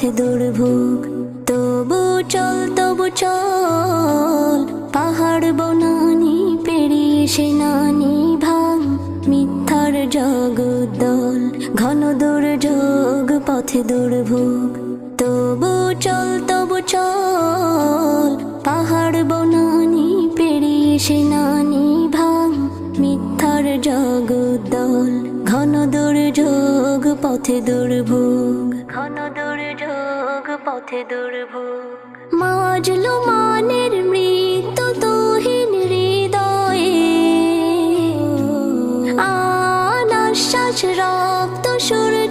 পথে দুর্ভোগ। তবু চল পাহাড় বনানি পেরিয়ে সেনানি ভাঙ মিথ্যার জগদ্দল। ঘন দুর্যোগ পথে দুর্ভোগ। তবু চল পাহাড় বনানি পেরিয়ে সেনানি ভাঙ মিথ্যার জগদ্দল। ঘন দুর্যোগ পথে দুর্ভোগ। ঘন দুর্যোগ পথে দুর্ভোগ। মাজলুমানের মৃত্যু তুহিন হৃদয়ে আনাশ্বাস রক্ত সূর্য